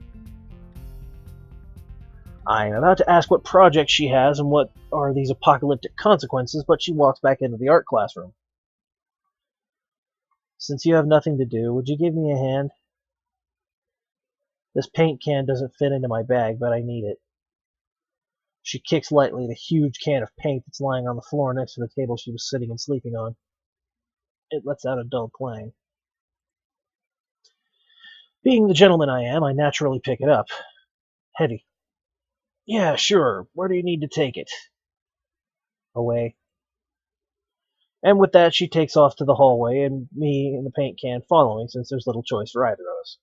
[SPEAKER 1] I am about to ask what project she has and what are these apocalyptic consequences, but she walks back into the art classroom. Since you have nothing to do, would you give me a hand? This paint can doesn't fit into my bag, but I need it. She kicks lightly at a huge can of paint that's lying on the floor next to the table she was sitting and sleeping on. It lets out a dull clang. Being the gentleman I am, I naturally pick it up. Heavy. Yeah, sure. Where do you need to take it? Away. And with that, she takes off to the hallway, and me and the paint can following, since there's little choice for either of us.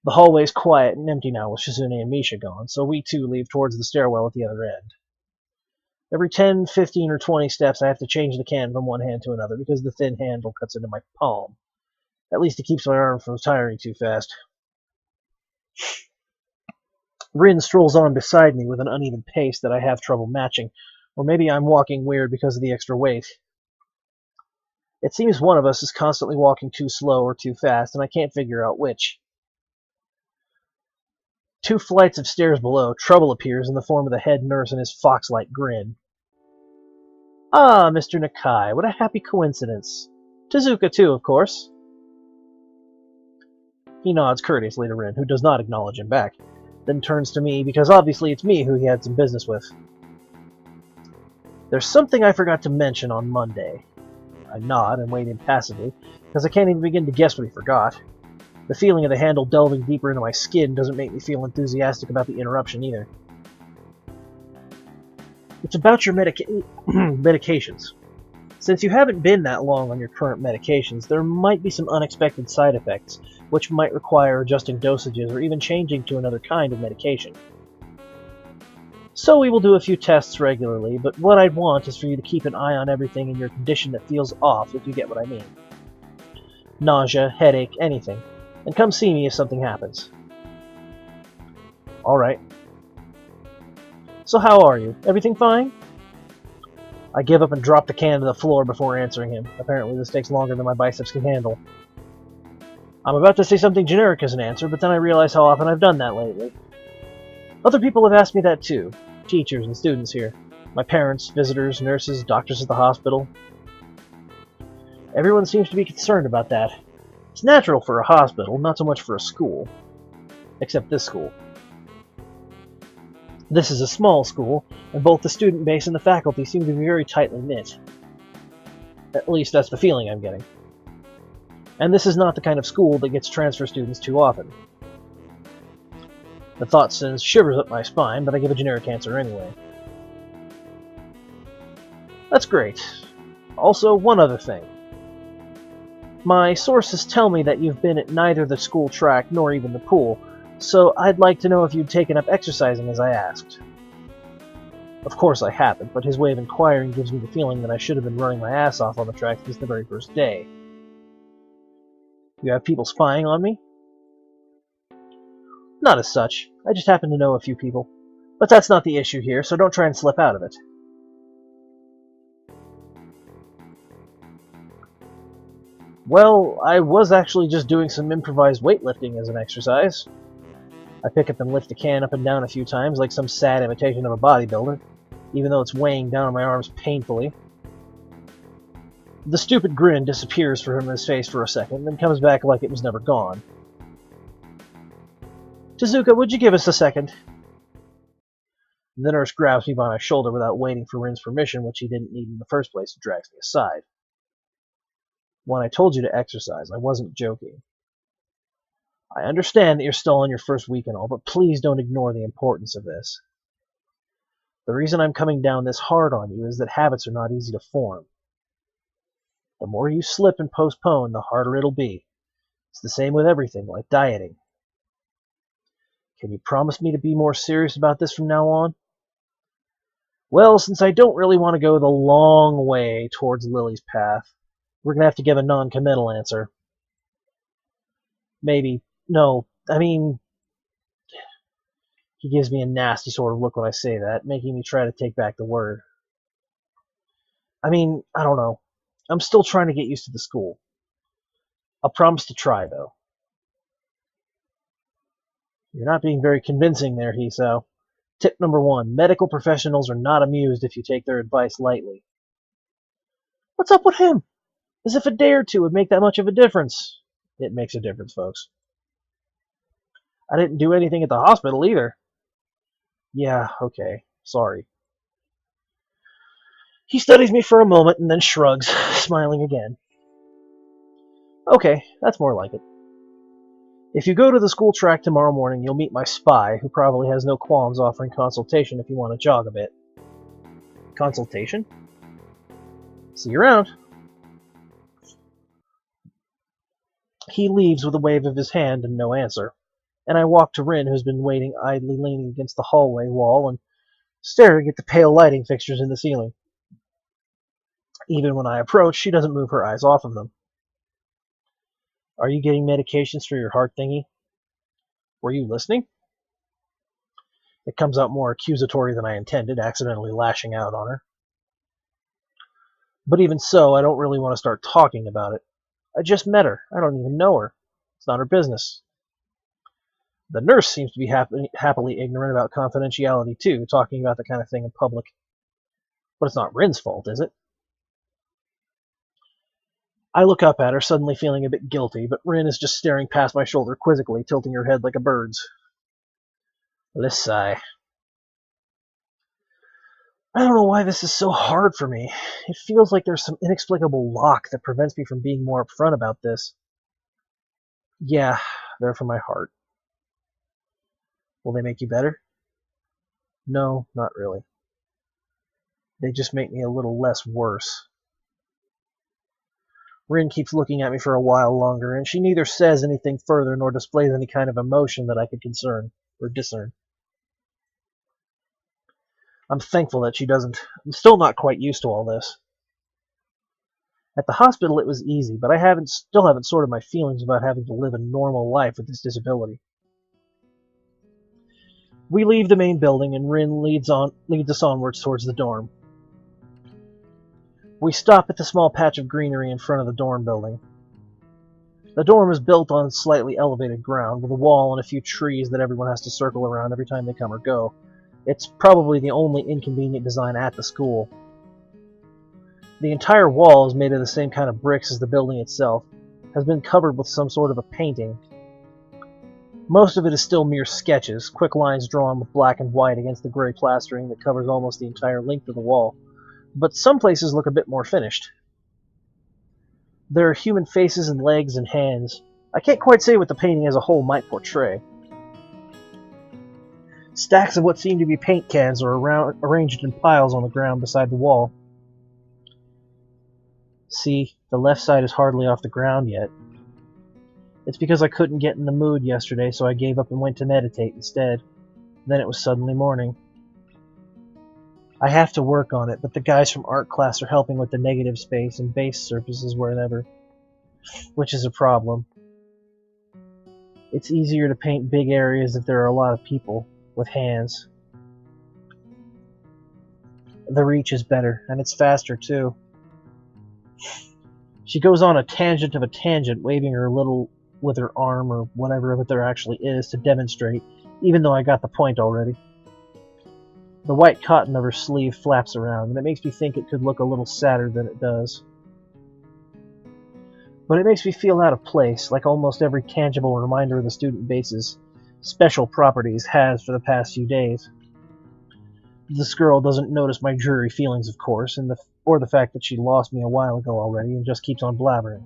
[SPEAKER 1] The hallway's quiet and empty now with Shizune and Misha gone, so we too leave towards the stairwell at the other end. Every 10, 15, or 20 steps, I have to change the can from one hand to another because the thin handle cuts into my palm. At least it keeps my arm from tiring too fast. Rin strolls on beside me with an uneven pace that I have trouble matching, or maybe I'm walking weird because of the extra weight. It seems one of us is constantly walking too slow or too fast, and I can't figure out which. 2 flights of stairs below, trouble appears in the form of the head nurse and his fox-like grin. Ah, Mr. Nakai, what a happy coincidence. Tezuka too, of course. He nods courteously to Rin, who does not acknowledge him back, then turns to me because obviously it's me who he had some business with. There's something I forgot to mention on Monday. I nod and wait impassively, because I can't even begin to guess what he forgot. The feeling of the handle delving deeper into my skin doesn't make me feel enthusiastic about the interruption either. It's about your medications. Since you haven't been that long on your current medications, there might be some unexpected side effects, which might require adjusting dosages or even changing to another kind of medication. So we will do a few tests regularly, but what I'd want is for you to keep an eye on everything in your condition that feels off, if you get what I mean. Nausea, headache, anything. And come see me if something happens. Alright. So how are you? Everything fine? I give up and drop the can to the floor before answering him. Apparently this takes longer than my biceps can handle. I'm about to say something generic as an answer, but then I realize how often I've done that lately. Other people have asked me that too. Teachers and students here. My parents, visitors, nurses, doctors at the hospital. Everyone seems to be concerned about that. It's natural for a hospital, not so much for a school. Except this school. This is a small school, and both the student base and the faculty seem to be very tightly knit. At least that's the feeling I'm getting. And this is not the kind of school that gets transfer students too often. The thought sends shivers up my spine, but I give a generic answer anyway. That's great. Also, one other thing. My sources tell me that you've been at neither the school track nor even the pool, so I'd like to know if you'd taken up exercising as I asked. Of course I haven't, but his way of inquiring gives me the feeling that I should have been running my ass off on the track since the very first day. You have people spying on me? Not as such. I just happen to know a few people. But that's not the issue here, so don't try and slip out of it. Well, I was actually just doing some improvised weightlifting as an exercise. I pick up and lift the can up and down a few times like some sad imitation of a bodybuilder, even though it's weighing down on my arms painfully. The stupid grin disappears from his face for a second, then comes back like it was never gone. Tezuka, would you give us a second? The nurse grabs me by my shoulder without waiting for Rin's permission, which he didn't need in the first place, and drags me aside. When I told you to exercise, I wasn't joking. I understand that you're still on your first week and all, but please don't ignore the importance of this. The reason I'm coming down this hard on you is that habits are not easy to form. The more you slip and postpone, the harder it'll be. It's the same with everything, like dieting. Can you promise me to be more serious about this from now on? Well, since I don't really want to go the long way towards Lily's path, we're going to have to give a non-committal answer. Maybe. No, I mean... He gives me a nasty sort of look when I say that, making me try to take back the word. I mean, I don't know. I'm still trying to get used to the school. I'll promise to try, though. You're not being very convincing there, Hiso. Tip number 1, medical professionals are not amused if you take their advice lightly. What's up with him? As if a day or two would make that much of a difference. It makes a difference, folks. I didn't do anything at the hospital either. Yeah, okay. Sorry. He studies me for a moment and then shrugs, smiling again. Okay, that's more like it. If you go to the school track tomorrow morning, you'll meet my spy, who probably has no qualms offering consultation if you want to jog a bit. Consultation? See you around. He leaves with a wave of his hand and no answer, and I walk to Rin, who's been waiting idly leaning against the hallway wall and staring at the pale lighting fixtures in the ceiling. Even when I approach, she doesn't move her eyes off of them. Are you getting medications for your heart thingy? Were you listening? It comes out more accusatory than I intended, accidentally lashing out on her. But even so, I don't really want to start talking about it. I just met her. I don't even know her. It's not her business. The nurse seems to be happily ignorant about confidentiality, too, talking about the kind of thing in public. But it's not Rin's fault, is it? I look up at her, suddenly feeling a bit guilty, but Rin is just staring past my shoulder quizzically, tilting her head like a bird's. Let's sigh. I don't know why this is so hard for me. It feels like there's some inexplicable lock that prevents me from being more upfront about this. Yeah, they're for my heart. Will they make you better? No, not really. They just make me a little less worse. Rin keeps looking at me for a while longer, and she neither says anything further nor displays any kind of emotion that I could discern. I'm thankful that she doesn't. I'm still not quite used to all this. At the hospital it was easy, but I still haven't sorted my feelings about having to live a normal life with this disability. We leave the main building, and Rin leads us onwards towards the dorm. We stop at the small patch of greenery in front of the dorm building. The dorm is built on slightly elevated ground, with a wall and a few trees that everyone has to circle around every time they come or go. It's probably the only inconvenient design at the school. The entire wall is made of the same kind of bricks as the building itself, has been covered with some sort of a painting. Most of it is still mere sketches, quick lines drawn with black and white against the gray plastering that covers almost the entire length of the wall, but some places look a bit more finished. There are human faces and legs and hands. I can't quite say what the painting as a whole might portray. Stacks of what seem to be paint cans are arranged in piles on the ground beside the wall. See, the left side is hardly off the ground yet. It's because I couldn't get in the mood yesterday, so I gave up and went to meditate instead. Then it was suddenly morning. I have to work on it, but the guys from art class are helping with the negative space and base surfaces wherever, which is a problem. It's easier to paint big areas if there are a lot of people with hands. The reach is better, and it's faster too. She goes on a tangent of a tangent, waving her little with her arm or whatever there actually is to demonstrate, even though I got the point already. The white cotton of her sleeve flaps around, and it makes me think it could look a little sadder than it does. But it makes me feel out of place, like almost every tangible reminder of the student base's special properties has for the past few days. This girl doesn't notice my dreary feelings, of course, or the fact that she lost me a while ago already and just keeps on blabbering.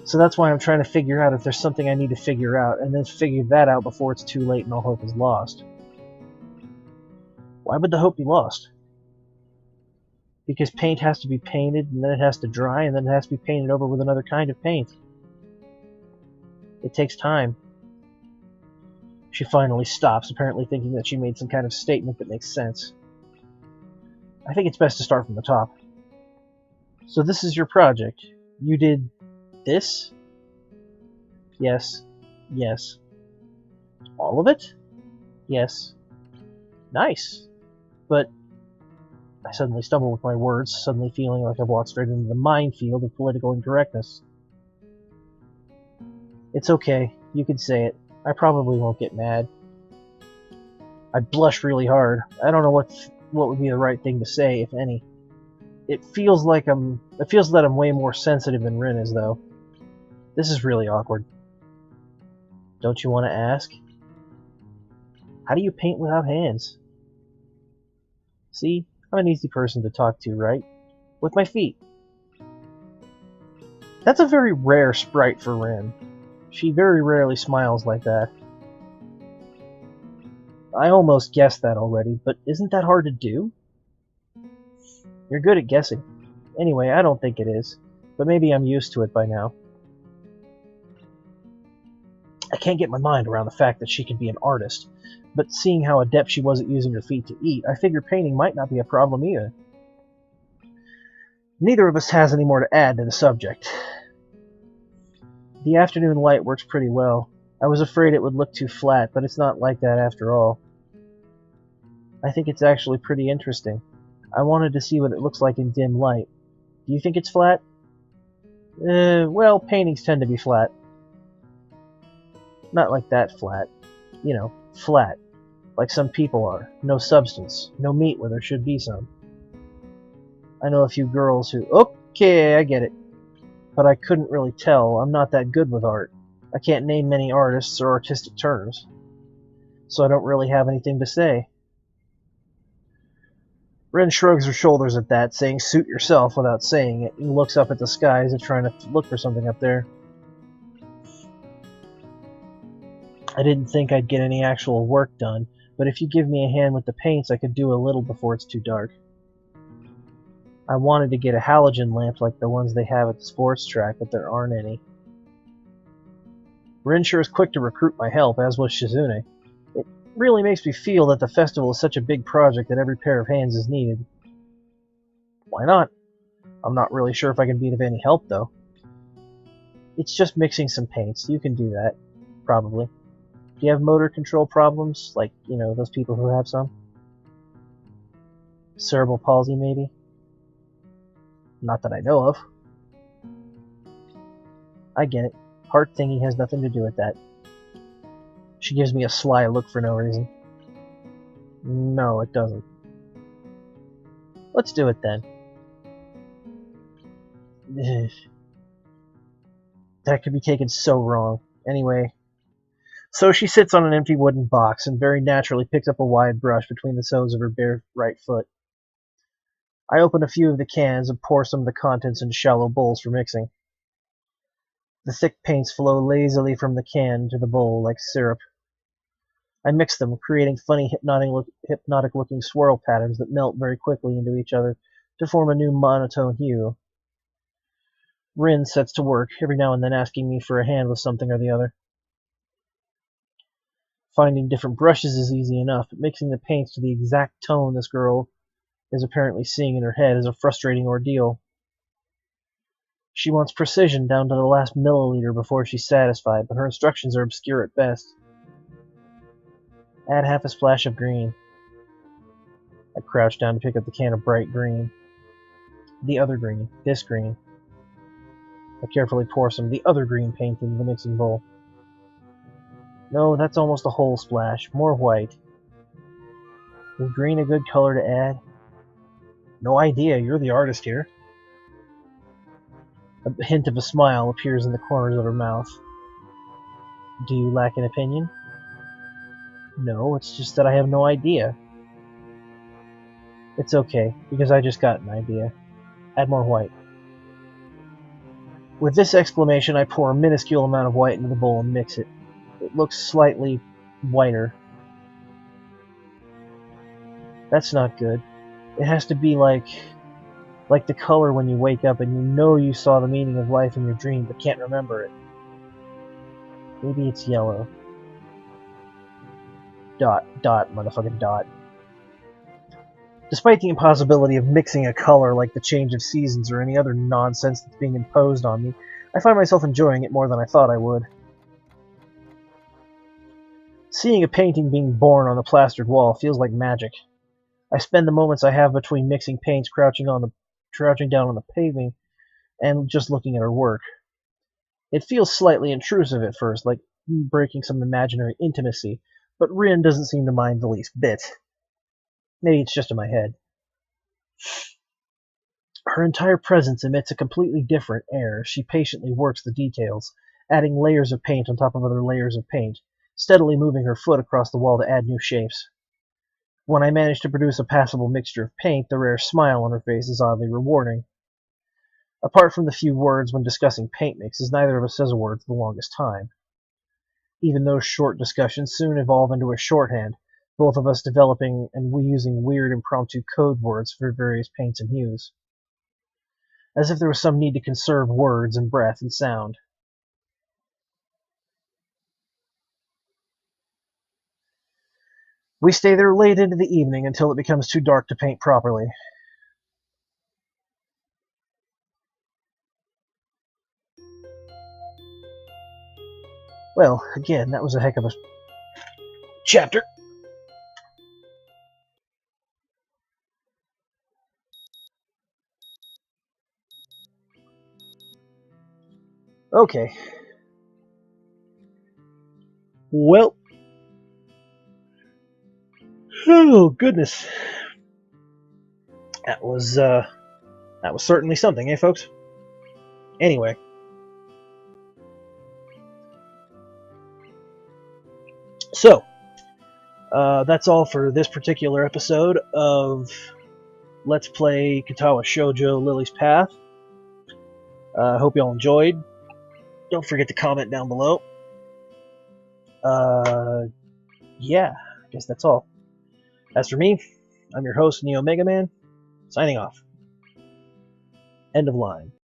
[SPEAKER 1] So that's why I'm trying to figure out if there's something I need to figure out, and then figure that out before it's too late and all hope is lost. Why would the hope be lost? Because paint has to be painted, and then it has to dry, and then it has to be painted over with another kind of paint. It takes time. She finally stops, apparently thinking that she made some kind of statement that makes sense. I think it's best to start from the top. So this is your project. You did this? Yes. Yes. All of it? Yes. Nice. But I suddenly stumble with my words, suddenly feeling like I've walked straight into the minefield of political incorrectness. It's okay, you can say it. I probably won't get mad. I blush really hard. I don't know what would be the right thing to say, if any. It feels that I'm way more sensitive than Rin is, though. This is really awkward. Don't you want to ask? How do you paint without hands? See, I'm an easy person to talk to, right? With my feet. That's a very rare sprite for Rin. She very rarely smiles like that. I almost guessed that already, but isn't that hard to do? You're good at guessing. Anyway, I don't think it is, but maybe I'm used to it by now. I can't get my mind around the fact that she could be an artist, but seeing how adept she was at using her feet to eat, I figure painting might not be a problem either. Neither of us has any more to add to the subject. The afternoon light works pretty well. I was afraid it would look too flat, but it's not like that after all. I think it's actually pretty interesting. I wanted to see what it looks like in dim light. Do you think it's flat? Well, paintings tend to be flat. Not like that flat. You know, flat. Like some people are. No substance. No meat where there should be some. I know a few girls who... Okay, I get it. But I couldn't really tell. I'm not that good with art. I can't name many artists or artistic terms. So I don't really have anything to say. Ren shrugs her shoulders at that, saying suit yourself without saying it, and looks up at the sky as if trying to look for something up there. I didn't think I'd get any actual work done, but if you give me a hand with the paints, I could do a little before it's too dark. I wanted to get a halogen lamp like the ones they have at the sports track, but there aren't any. Rin sure is quick to recruit my help, as was Shizune. It really makes me feel that the festival is such a big project that every pair of hands is needed. Why not? I'm not really sure if I can be of any help, though. It's just mixing some paints. You can do that. Probably. Do you have motor control problems? Like, you know, those people who have some? Cerebral palsy, maybe? Not that I know of. I get it. Heart thingy has nothing to do with that. She gives me a sly look for no reason. No, it doesn't. Let's do it then. That could be taken so wrong. Anyway. So she sits on an empty wooden box and very naturally picks up a wide brush between the soles of her bare right foot. I open a few of the cans and pour some of the contents into shallow bowls for mixing. The thick paints flow lazily from the can to the bowl like syrup. I mix them, creating funny hypnotic-looking swirl patterns that melt very quickly into each other to form a new monotone hue. Rin sets to work, every now and then asking me for a hand with something or the other. Finding different brushes is easy enough, but mixing the paints to the exact tone this girl is apparently seeing in her head is a frustrating ordeal. She wants precision down to the last milliliter before she's satisfied, but her instructions are obscure at best. Add half a splash of green. I crouch down to pick up the can of bright green. The other green. This green. I carefully pour some of the other green paint into the mixing bowl. No, that's almost a whole splash. More white. Is green a good color to add? No idea. You're the artist here. A hint of a smile appears in the corners of her mouth. Do you lack an opinion? No, it's just that I have no idea. It's okay, because I just got an idea. Add more white. With this exclamation, I pour a minuscule amount of white into the bowl and mix it. It looks slightly whiter. That's not good. It has to be like the color when you wake up and you know you saw the meaning of life in your dream but can't remember it. Maybe it's yellow. Dot, motherfucking dot. Despite the impossibility of mixing a color like the change of seasons or any other nonsense that's being imposed on me, I find myself enjoying it more than I thought I would. Seeing a painting being born on the plastered wall feels like magic. I spend the moments I have between mixing paints crouching down on the paving and just looking at her work. It feels slightly intrusive at first, like breaking some imaginary intimacy, but Rin doesn't seem to mind the least bit. Maybe it's just in my head. Her entire presence emits a completely different air as she patiently works the details, adding layers of paint on top of other layers of paint, steadily moving her foot across the wall to add new shapes. When I manage to produce a passable mixture of paint, the rare smile on her face is oddly rewarding. Apart from the few words when discussing paint mixes, neither of us says a word for the longest time. Even those short discussions soon evolve into a shorthand, both of us developing and we using weird impromptu code words for various paints and hues. As if there was some need to conserve words and breath and sound. We stay there late into the evening until it becomes too dark to paint properly. Well, again, that was a heck of a chapter. Okay. Well, oh goodness, that was certainly something, eh, folks? Anyway, so that's all for this particular episode of Let's Play Katawa Shoujo Lily's Path. I hope you all enjoyed. Don't forget to comment down below. Yeah, I guess that's all. As for me, I'm your host, NeoMegaMan, signing off. End of line.